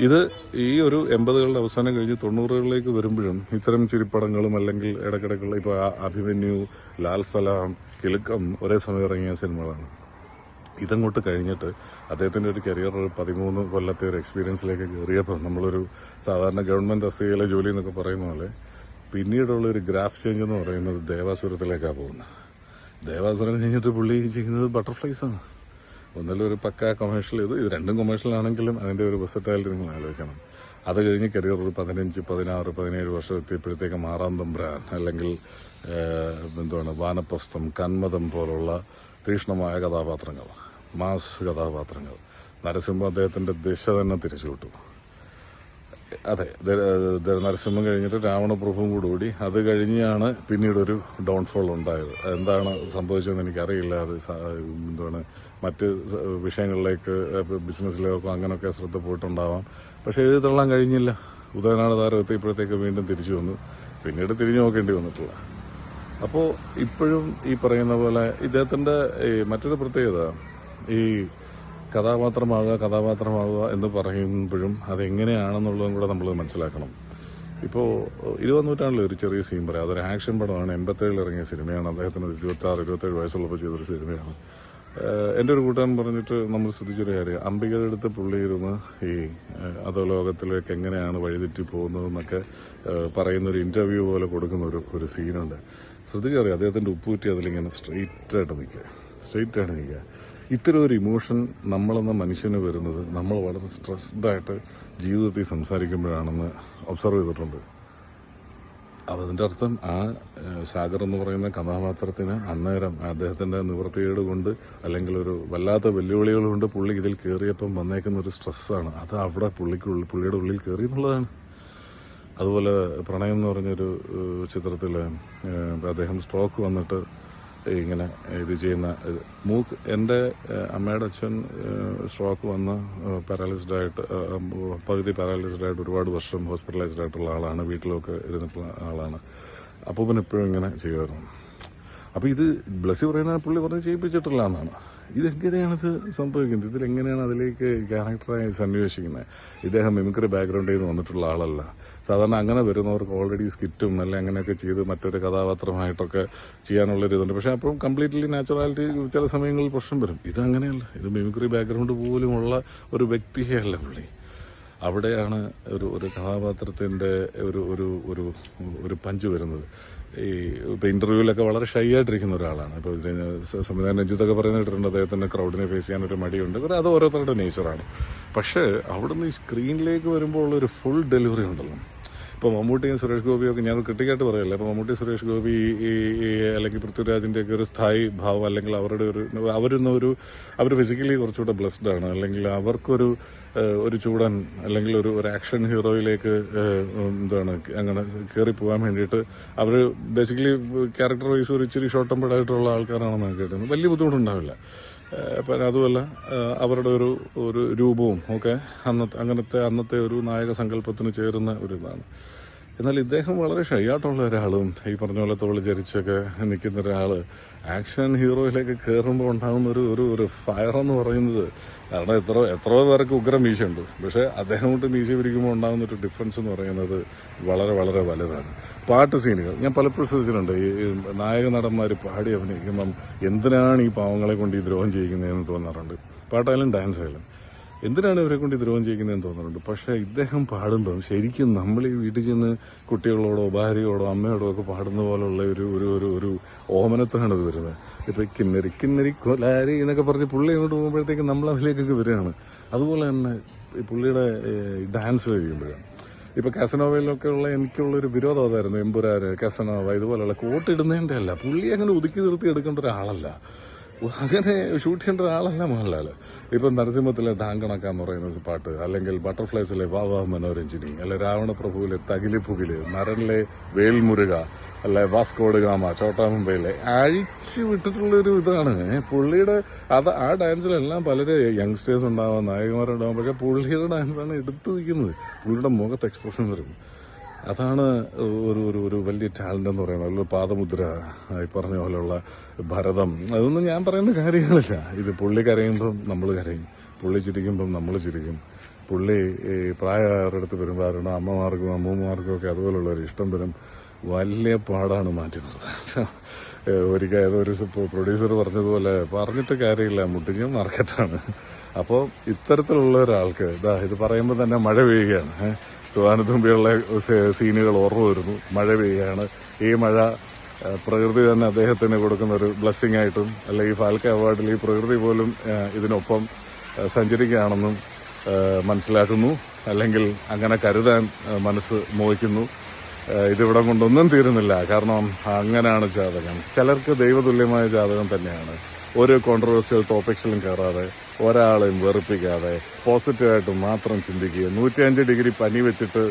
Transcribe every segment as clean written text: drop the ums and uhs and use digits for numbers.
ഇത് ഈ ഒരു 80കളുടെ അവസാനം കഴിഞ്ഞ് 90കളിലേക്ക് വരുമ്പോഴും ഇത്തരം ചിരിപ്പടങ്ങളും അല്ലെങ്കിൽ ഇടയ്ക്കിടയ്ക്കുള്ള ഇപ്പോൾ അഭിമന്യു, ലാൽ സലാം, കിലുക്കം ഒരേ സമയം ഇറങ്ങിയ സിനിമകളാണ്. ഇതങ്ങോട്ട് കഴിഞ്ഞിട്ട് അദ്ദേഹത്തിൻ്റെ ഒരു കരിയർ ഒരു 13 കൊല്ലത്തെ ഒരു എക്സ്പീരിയൻസിലേക്ക് കയറിയപ്പോൾ നമ്മളൊരു സാധാരണ ഗവൺമെൻറ് തസ്തികയിലെ ജോലി എന്നൊക്കെ പറയുന്ന പോലെ പിന്നീടുള്ള ഒരു ഗ്രാഫ് ചേഞ്ച് എന്ന് പറയുന്നത് ദേവാസുരത്തിലേക്കാണ് പോകുന്നത്. ദേവാസുരം കഴിഞ്ഞിട്ട് പുള്ളി ചെയ്യുന്നത് ബട്ടർഫ്ലൈസാണ്. ഒന്നിലൊരു പക്ക കൊമേഴ്ഷ്യൽ ഇത് രണ്ടും കൊമേഴ്ഷ്യൽ ആണെങ്കിലും അതിൻ്റെ ഒരു വെർസറ്റാലിറ്റി നിങ്ങൾ ആലോചിക്കണം. അത് കഴിഞ്ഞ് കരിയർ ഒരു 15, 16, 17 വർഷം എത്തിയപ്പോഴത്തേക്ക് മാറാം തമ്പുരാൻ അല്ലെങ്കിൽ വാനപ്രസ്ഥം, കന്മദം പോലുള്ള തീക്ഷ്ണമായ കഥാപാത്രങ്ങൾ, മാസ് കഥാപാത്രങ്ങൾ. നരസിംഹം അദ്ദേഹത്തിൻ്റെ ദിശ തന്നെ തിരിച്ചുവിട്ടു. അതെ, നരസിംഹം കഴിഞ്ഞിട്ട് രാവണപ്രഭുവും കൂടി അത് കഴിഞ്ഞാണ് പിന്നീടൊരു ഡൗൺഫോൾ ഉണ്ടായത്. എന്താണ് സംഭവിച്ചതെന്ന് എനിക്കറിയില്ല. അത് മറ്റ് വിഷയങ്ങളിലേക്ക് ബിസിനസ്സിലേക്കോ അങ്ങനെയൊക്കെ ശ്രദ്ധ പോയിട്ടുണ്ടാവാം. പക്ഷേ എഴുതള്ളാൻ കഴിഞ്ഞില്ല. ഉദയനാട് താരം എത്തിയപ്പോഴത്തേക്ക് വീണ്ടും തിരിച്ചു വന്നു. പിന്നീട് തിരിഞ്ഞു നോക്കേണ്ടി വന്നിട്ടില്ല. അപ്പോൾ ഇപ്പോഴും ഈ പറയുന്ന പോലെ ഇദ്ദേഹത്തിൻ്റെ മറ്റൊരു പ്രത്യേകത ഈ കഥാപാത്രമാകുക എന്ന് പറയുമ്പോഴും അതെങ്ങനെയാണെന്നുള്ളതും കൂടെ നമ്മൾ മനസ്സിലാക്കണം. ഇപ്പോൾ 20ാം നൂറ്റാണ്ടിൽ ഒരു ചെറിയ സീൻ പറയാം. അതൊരു ആക്ഷൻ പടമാണ്. 87 ഇറങ്ങിയ സിനിമയാണ്. അദ്ദേഹത്തിന് 26-27 വയസ്സുള്ളപ്പോൾ ചെയ്തൊരു സിനിമയാണ്. എൻ്റെ ഒരു കൂട്ടുകാരൻ പറഞ്ഞിട്ട് നമ്മൾ ശ്രദ്ധിച്ചൊരു കാര്യം, അംബികയുടെ അടുത്ത് പുള്ളിയിരുന്ന് ഈ അധോലോകത്തിലേക്ക് എങ്ങനെയാണ് വഴിതെറ്റി പോകുന്നതെന്നൊക്കെ പറയുന്നൊരു ഇൻ്റർവ്യൂ പോലെ കൊടുക്കുന്ന ഒരു സീനുണ്ട്. ശ്രദ്ധിച്ചറിയാം, അദ്ദേഹത്തിൻ്റെ ഉപ്പൂറ്റി അതിലിങ്ങനെ സ്ട്രെയിറ്റായിട്ട് നിൽക്കുക. ഇത്തരം ഒരു ഇമോഷൻ നമ്മളെന്ന മനുഷ്യന് വരുന്നത് നമ്മൾ വളരെ സ്ട്രെസ്ഡായിട്ട് ജീവിതത്തിൽ സംസാരിക്കുമ്പോഴാണെന്ന് ഒബ്സർവ് ചെയ്തിട്ടുണ്ട്. അതിൻ്റെ അർത്ഥം ആ സാഗർ എന്ന് പറയുന്ന കഥാപാത്രത്തിന് അന്നേരം അദ്ദേഹത്തിൻ്റെ നിവൃത്തികേട് കൊണ്ട് അല്ലെങ്കിൽ ഒരു വല്ലാത്ത വെല്ലുവിളികൾ കൊണ്ട് പുള്ളി ഇതിൽ കയറിയപ്പം വന്നേക്കുന്ന ഒരു സ്ട്രെസ്സാണ്. അത് അവിടെ പുള്ളിയുടെ ഉള്ളിൽ കയറി എന്നുള്ളതാണ്. അതുപോലെ പ്രണയം എന്ന് പറഞ്ഞൊരു ചിത്രത്തിൽ അദ്ദേഹം സ്ട്രോക്ക് വന്നിട്ട് ഇങ്ങനെ ഇത് ചെയ്യുന്ന എൻ്റെ അമ്മയുടെ അച്ഛൻ സ്ട്രോക്ക് വന്ന് പകുതി പാരാലൈസ്ഡായിട്ട് ഒരുപാട് വർഷം ഹോസ്പിറ്റലൈസ്ഡ് ആയിട്ടുള്ള ആളാണ്. വീട്ടിലൊക്കെ ഇരുന്നിട്ടുള്ള ആളാണ്. അപ്പൂപ്പൻ എപ്പോഴും ഇങ്ങനെ ചെയ്യുമായിരുന്നു. അപ്പോൾ ഇത് ബ്ലസ്സി പറയുന്ന പുള്ളി പറഞ്ഞ് ചെയ്യിപ്പിച്ചിട്ടില്ല എന്നാണ്. ഇതെങ്ങനെയാണിത് സംഭവിക്കുന്നത്? ഇതിലെങ്ങനെയാണ് അതിലേക്ക് ക്യാരക്ടറായി സന്നിവേശിക്കുന്നത്? ഇദ്ദേഹം മിമിക്രി ബാക്ക്ഗ്രൗണ്ടിൽ നിന്ന് വന്നിട്ടുള്ള ആളല്ല. സാധാരണ അങ്ങനെ വരുന്നവർക്ക് ഓൾറെഡി സ്കിറ്റും അല്ലെങ്കിൽ അങ്ങനെയൊക്കെ ചെയ്ത് മറ്റൊരു കഥാപാത്രമായിട്ടൊക്കെ ചെയ്യാനുള്ളൊരു ഇതുണ്ട്. പക്ഷേ അപ്പം കംപ്ലീറ്റ്ലി നാച്ചുറാലിറ്റി ചില സമയങ്ങളിൽ പ്രശ്നം വരും. ഇതങ്ങനെയല്ല. ഇത് മിമിക്രി ബാക്ക്ഗ്രൗണ്ട് പോലുമുള്ള ഒരു വ്യക്തിയല്ല പുള്ളി. അവിടെയാണ് ഒരു കഥാപാത്രത്തിൻ്റെ ഒരു പഞ്ച് വരുന്നത്. ഇപ്പോൾ ഇൻ്റർവ്യൂവിലൊക്കെ വളരെ ഷൈ ആയിട്ടിരിക്കുന്ന ഒരാളാണ്. ഇപ്പോൾ സംവിധാനം രഞ്ജിത്തൊക്കെ പറയുന്ന കേട്ടിട്ടുണ്ട് അദ്ദേഹത്തിൻ്റെ ക്രൗഡിനെ ഫേസ് ചെയ്യാനൊരു മടിയുണ്ട്. അത് ഓരോരുത്തരുടെ നേച്ചറാണ്. പക്ഷേ അവിടുന്ന് ഈ സ്ക്രീനിലേക്ക് വരുമ്പോൾ ഉള്ളൊരു ഫുൾ ഡെലിവറി ഉണ്ടല്ലോ. ഇപ്പോൾ മമ്മൂട്ടിയും സുരേഷ് ഗോപിയൊക്കെ ഞാൻ ക്രിട്ടിക്കായിട്ട് പറയല്ല. ഇപ്പോൾ മമ്മൂട്ടി, സുരേഷ് ഗോപി അല്ലെങ്കിൽ പൃഥ്വിരാജിൻ്റെയൊക്കെ ഒരു സ്ഥായി ഭാവം അല്ലെങ്കിൽ അവർ ഫിസിക്കലി കുറച്ചുകൂടെ ബ്ലെസ്ഡ് ആണ്. അല്ലെങ്കിൽ അവർക്കൊരു ചൂടൻ അല്ലെങ്കിൽ ഒരു ആക്ഷൻ ഹീറോയിലേക്ക് അങ്ങനെ കയറി പോകാൻ വേണ്ടിയിട്ട് അവർ ബേസിക്കലി ക്യാരക്ടർ വൈസ് ഒരു ഇച്ചിരി ഷോർട്ട് ടെമ്പേർഡായിട്ടുള്ള ആൾക്കാരാണെന്ന് കേട്ടത്. വലിയ ബുദ്ധിമുട്ടുണ്ടാവില്ല. അപ്പം അതുമല്ല അവരുടെ ഒരു രൂപവും ഒക്കെ അന്നത്തെ ഒരു നായക സങ്കല്പത്തിന് ചേരുന്ന ഒരിതാണ്. എന്നാൽ ഇദ്ദേഹം വളരെ ഷൈയായിട്ടുള്ള ഒരാളും ഈ പറഞ്ഞ പോലെ തോളി ചരിച്ചൊക്കെ നിൽക്കുന്ന ഒരാൾ ആക്ഷൻ ഹീറോയിലേക്ക് കയറുമ്പോൾ ഉണ്ടാകുന്ന ഒരു ഫയർ എന്ന് പറയുന്നത്, കാരണം എത്രയോ പേർക്ക് ഉഗ്രം മീശയുണ്ട്. പക്ഷേ അദ്ദേഹം കൊണ്ട് മീശ പിരിക്കുമ്പോൾ ഉണ്ടാകുന്ന ഒരു ഡിഫറൻസ് എന്ന് പറയുന്നത് വളരെ വളരെ വലുതാണ്. പാട്ട് സീനുകൾ ഞാൻ പലപ്പോഴും ശ്രദ്ധിച്ചിട്ടുണ്ട്. ഈ നായക നടന്മാർ പാടി അഭിനയിക്കുമ്പം എന്തിനാണ് ഈ പാവങ്ങളെ കൊണ്ട് ഈ ദ്രോഹം ചെയ്യിക്കുന്നതെന്ന് തോന്നാറുണ്ട്. പാട്ടായാലും ഡാൻസ് ആയാലും എന്തിനാണ് ഇവരെ കൊണ്ട് ദ്രോഹം ചെയ്യിക്കുന്നതെന്ന് തോന്നാറുണ്ട്. പക്ഷേ ഇദ്ദേഹം പാടുമ്പം ശരിക്കും നമ്മൾ ഈ വീട്ടിൽ ചെന്ന് കുട്ടികളോടോ ഭാര്യയോടോ അമ്മയോടോ ഒക്കെ പാടുന്ന പോലുള്ള ഒരു ഓമനത്വമാണ് ഇത് വരുന്നത്. ഇപ്പം കിന്നരി കൊലാരി എന്നൊക്കെ പറഞ്ഞ് പുള്ളി അങ്ങോട്ട് പോകുമ്പോഴത്തേക്ക് നമ്മൾ അതിലേക്കൊക്കെ വരികയാണ്. അതുപോലെ തന്നെ പുള്ളിയുടെ ഡാൻസ് കഴിയുമ്പോഴാണ്. ഇപ്പോൾ കാസനോവയിലൊക്കെ ഉള്ള എനിക്കുള്ളൊരു വിരോധം അതായിരുന്നു. എമ്പുരാന്, കാസനോവ ഇതുപോലെയുള്ള കോട്ടിടുന്നതിൻ്റെ അല്ല, പുള്ളി അങ്ങനെ ഒതുക്കി നിർത്തി എടുക്കേണ്ട ഒരാളല്ല. അങ്ങനെ ഷൂട്ട് ചെയ്യേണ്ട ഒരാളല്ല മോഹൻലാൽ. ഇപ്പം നരസിംഹത്തിലെ ധാങ്കണക്കാന്ന് പറയുന്ന പാട്ട്, അല്ലെങ്കിൽ ബട്ടർഫ്ലൈസിലെ വാവാ മനോരഞ്ജിനി, അല്ലെ രാവണപ്രഭുവിലെ തകിലി പുകില്, നരനിലെ വേൽമുരുക, അല്ലെ വാസ്കോഡ് ഗാമ, ചോട്ടാ മുംബൈയിലെ അഴിച്ചു വിട്ടിട്ടുള്ളൊരു ഇതാണ് പുള്ളിയുടെ. ആ ഡാൻസിലെല്ലാം പലര് യങ്സ്റ്റേഴ്സ് ഉണ്ടാവാം, നായകന്മാരുണ്ടാവാം. പക്ഷെ പുള്ളിയുടെ ഡാൻസാണ് എടുത്തു നിൽക്കുന്നത്. പുള്ളിയുടെ മുഖത്ത് എക്സ്പ്രഷൻ വരും. അതാണ് ഒരു വലിയ ടാലൻ്റ് എന്ന് പറയുന്നത്. ഒരു പാദമുദ്ര, ഈ പറഞ്ഞ പോലെയുള്ള ഭരതം, അതൊന്നും ഞാൻ പറയുന്ന കാര്യങ്ങളില്ല. ഇത് പുള്ളി കരയുമ്പം നമ്മൾ കരയും, പുള്ളി ചിരിക്കുമ്പം നമ്മൾ ചിരിക്കും. പുള്ളി ഈ പ്രായമായവരുടെ പെരുമാറണം, അമ്മമാർക്കും അമ്മൂമ്മമാർക്കും ഒക്കെ അതുപോലുള്ള ഒരു ഇഷ്ടം വരും. വലിയ പാടാണ് മാറ്റി നിർത്താൻ. ഒരിക്കൽ ഏതൊരു പ്രൊഡ്യൂസർ പറഞ്ഞതുപോലെ പറഞ്ഞിട്ട് കാര്യമില്ല, മുട്ടിഞ്ഞ മാർക്കറ്റാണ്. അപ്പോൾ ഇത്തരത്തിലുള്ള ഒരാൾക്ക് ഇത് പറയുമ്പോൾ തന്നെ മഴ പെയ്യുകയാണ്. തൂവാനത്തുമ്പിയുള്ള സീനുകൾ ഓർമ്മ വരുന്നു. മഴ പെയ്യുകയാണ്. ഈ മഴ പ്രകൃതി തന്നെ അദ്ദേഹത്തിന് കൊടുക്കുന്ന ഒരു ബ്ലെസ്സിങ് ആയിട്ടും, അല്ലെങ്കിൽ ഫാൽക്കെ അവാർഡിൽ ഈ പ്രകൃതി പോലും ഇതിനൊപ്പം സഞ്ചരിക്കുകയാണെന്നും മനസ്സിലാക്കുന്നു. അല്ലെങ്കിൽ അങ്ങനെ കരുതാൻ മനസ്സ് മോഹിക്കുന്നു. ഇതിവിടം കൊണ്ടൊന്നും തീരുന്നില്ല. കാരണം അങ്ങനെയാണ് ജാതകം. ചിലർക്ക് ദൈവതുല്യമായ ജാതകം തന്നെയാണ്. ഒരു കോൺട്രവേഴ്സ്യൽ ടോപ്പിക്സിലും കയറാതെ, ഒരാളെയും വെറുപ്പിക്കാതെ, പോസിറ്റീവായിട്ട് മാത്രം ചിന്തിക്കുക. 105 ഡിഗ്രി പനി വെച്ചിട്ട്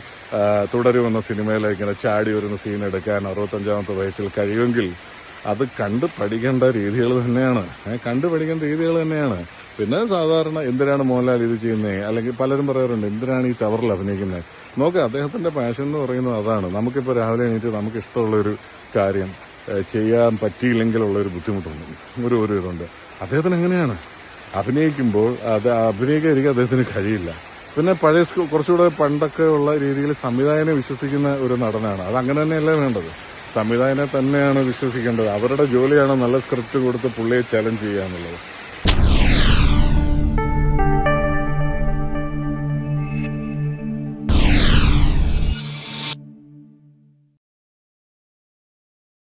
തുടരുമെന്ന സിനിമയിലേക്ക് ഇങ്ങനെ ചാടി വരുന്ന സീൻ എടുക്കാൻ 65-ാമത്തെ വയസ്സിൽ കഴിയുമെങ്കിൽ അത് കണ്ട് പഠിക്കേണ്ട രീതികൾ തന്നെയാണ്. പിന്നെ സാധാരണ എന്തിനാണ് മോഹൻലാൽ ഇത് ചെയ്യുന്നത്, അല്ലെങ്കിൽ പലരും പറയാറുണ്ട് എന്തിനാണ് ഈ ചവറിൽ അഭിനയിക്കുന്നത്. നോക്കുക, അദ്ദേഹത്തിന്റെ പാഷൻ എന്ന് പറയുന്നത് അതാണ്. നമുക്കിപ്പോൾ രാവിലെ എണീറ്റ് നമുക്ക് ഇഷ്ടമുള്ളൊരു കാര്യം ചെയ്യാൻ പറ്റിയില്ലെങ്കിലുള്ളൊരു ബുദ്ധിമുട്ടുണ്ട്, ഒരു ഇതുണ്ട്. അദ്ദേഹത്തിന് എങ്ങനെയാണ് അഭിനയിക്കുമ്പോൾ അഭിനയിക്കാതിരിക്കാൻ അദ്ദേഹത്തിന് കഴിയില്ല. പിന്നെ പഴയ കുറച്ചുകൂടെ പണ്ടൊക്കെ ഉള്ള രീതിയിൽ സംവിധായകനെ വിശ്വസിക്കുന്ന ഒരു നടനാണ്. അത് അങ്ങനെ തന്നെയല്ലേ വേണ്ടത്. സംവിധായകനെ തന്നെയാണ് വിശ്വസിക്കേണ്ടത്. അവരുടെ ജോലിയാണ് നല്ല സ്ക്രിപ്റ്റ് കൊടുത്ത് പുള്ളിയെ ചലഞ്ച് ചെയ്യുക എന്നുള്ളത്.